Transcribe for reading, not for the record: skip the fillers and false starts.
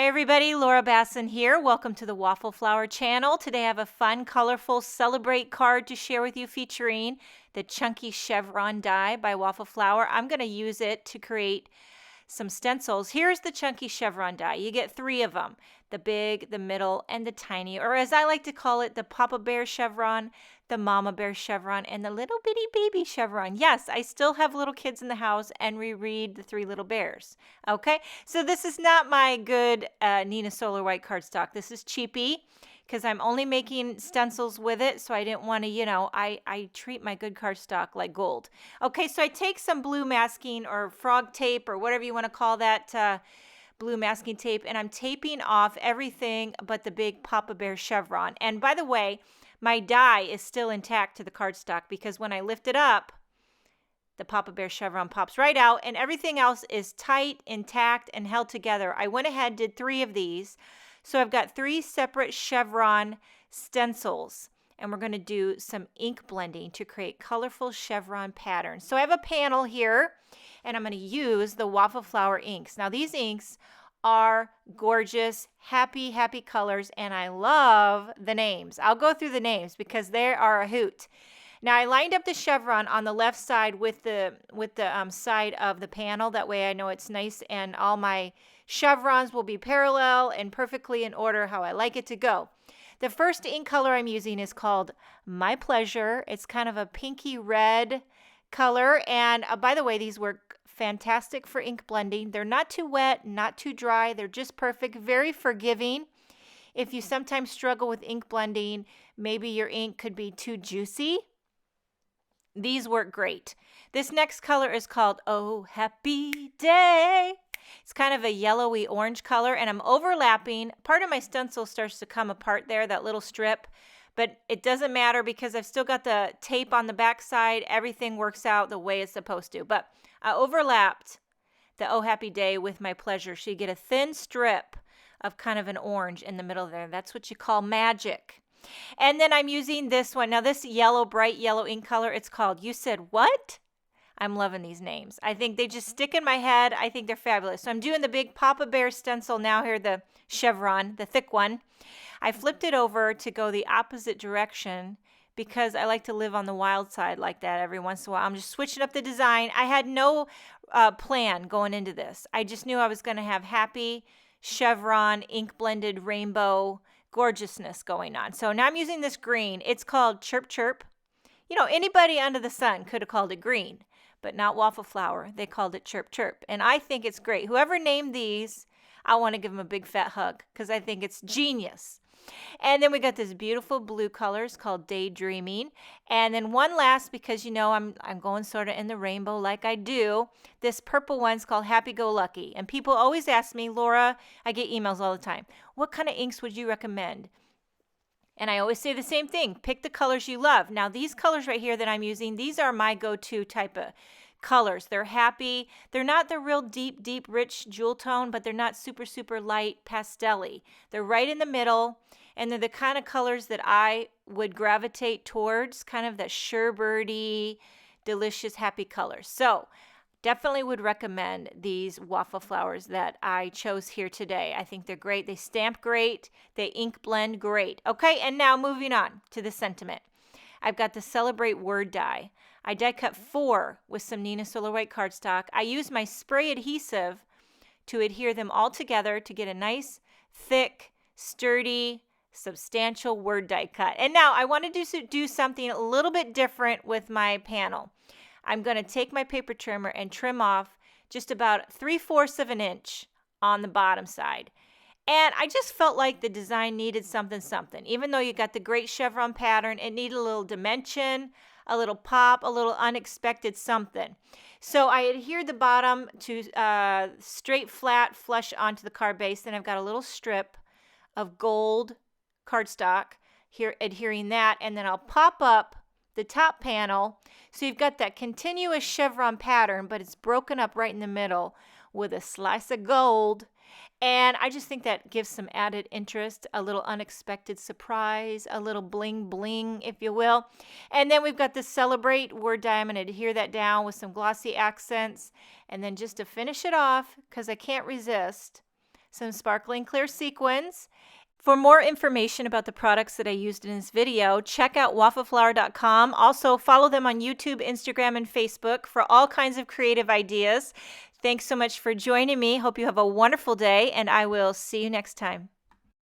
everybody, Laura Bassen here. Welcome to the Waffle Flower channel. Today I have a fun, colorful Celebrate card to share with you featuring the Chunky Chevron die by Waffle Flower. I'm going to use it to create some stencils. Here's the Chunky Chevron die. You get 3 of them, the big, the middle, and the tiny, or as I like to call it, the Papa Bear Chevron, the Mama Bear Chevron, and the little bitty baby Chevron. Yes, I still have little kids in the house and reread the 3 Little Bears. Okay, so this is not my good Nina Solar white cardstock. This is cheapy because I'm only making stencils with it, so I didn't want to, I treat my good cardstock like gold. Okay, so I take some blue masking or frog tape or whatever you want to call that blue masking tape, and I'm taping off everything but the big Papa Bear Chevron. And by the way, my die is still intact to the cardstock because when I lift it up, the Papa Bear Chevron pops right out and everything else is tight, intact, and held together. I went ahead, did 3 of these. So I've got 3 separate chevron stencils, and we're going to do some ink blending to create colorful chevron patterns. So I have a panel here, and I'm going to use the Waffle Flower inks. Now these inks are gorgeous, happy, happy colors, and I love the names. I'll go through the names because they are a hoot. Now I lined up the chevron on the left side with the side of the panel. That way I know it's nice and all my chevrons will be parallel and perfectly in order how I like it to go. The first ink color I'm using is called My Pleasure. It's kind of a pinky red color, and by the way, these work fantastic for ink blending. They're not too wet, not too dry. They're just perfect, very forgiving. If you sometimes struggle with ink blending, maybe your ink could be too juicy, these work great. This next color is called Oh Happy Day. It's kind of a yellowy orange color, and I'm overlapping. Part of my stencil starts to come apart there, that little strip, but it doesn't matter because I've still got the tape on the back side. Everything works out the way it's supposed to. But I overlapped the Oh Happy Day with My Pleasure, so you get a thin strip of kind of an orange in the middle there. That's what you call magic. And then I'm using this one. Now this yellow, bright yellow ink color, it's called You Said What? I'm loving these names. I think they just stick in my head. I think they're fabulous. So I'm doing the big Papa Bear stencil now here, the chevron, the thick one. I flipped it over to go the opposite direction because I like to live on the wild side like that every once in a while. I'm just switching up the design. I had no plan going into this. I just knew I was going to have happy chevron, ink blended rainbow gorgeousness going on. So now I'm using this green. It's called Chirp Chirp. You know, anybody under the sun could have called it green, but not Waffle Flower. They called it Chirp Chirp. And I think it's great. Whoever named these, I want to give them a big fat hug because I think it's genius. And then we got this beautiful blue colors called Daydreaming. And then one last, because you know I'm going sort of in the rainbow like I do. This purple one's called Happy Go Lucky. And people always ask me, Laura, I get emails all the time, what kind of inks would you recommend? And I always say the same thing, pick the colors you love. Now these colors right here that I'm using, these are my go-to type of colors. They're happy. They're not the real deep, deep, rich jewel tone, but they're not super, super light pastel-y. They're right in the middle, and they're the kind of colors that I would gravitate towards, kind of that sherbety, delicious, happy colors. So definitely would recommend these Waffle Flowers that I chose here today. I think they're great. They stamp great. They ink blend great. Okay, and now moving on to the sentiment. I've got the Celebrate word die. I die cut 4 with some Nina Solar white cardstock. I use my spray adhesive to adhere them all together to get a nice, thick, sturdy, substantial word die cut. And now I want to do something a little bit different with my panel. I'm going to take my paper trimmer and trim off just about 3/4 of an inch on the bottom side. And I just felt like the design needed something. Even though you got the great chevron pattern, it needed a little dimension, a little pop, a little unexpected something. So I adhered the bottom to straight, flat, flush onto the card base. Then I've got a little strip of gold cardstock here adhering that. And then I'll pop up the top panel. So you've got that continuous chevron pattern, but it's broken up right in the middle with a slice of gold. And I just think that gives some added interest, a little unexpected surprise, a little bling bling, if you will. And then we've got the Celebrate word die. I'm going to adhere that down with some glossy accents. And then just to finish it off, because I can't resist, some sparkling clear sequins. For more information about the products that I used in this video, check out waffleflower.com. Also, follow them on YouTube, Instagram, and Facebook for all kinds of creative ideas. Thanks so much for joining me. Hope you have a wonderful day, and I will see you next time.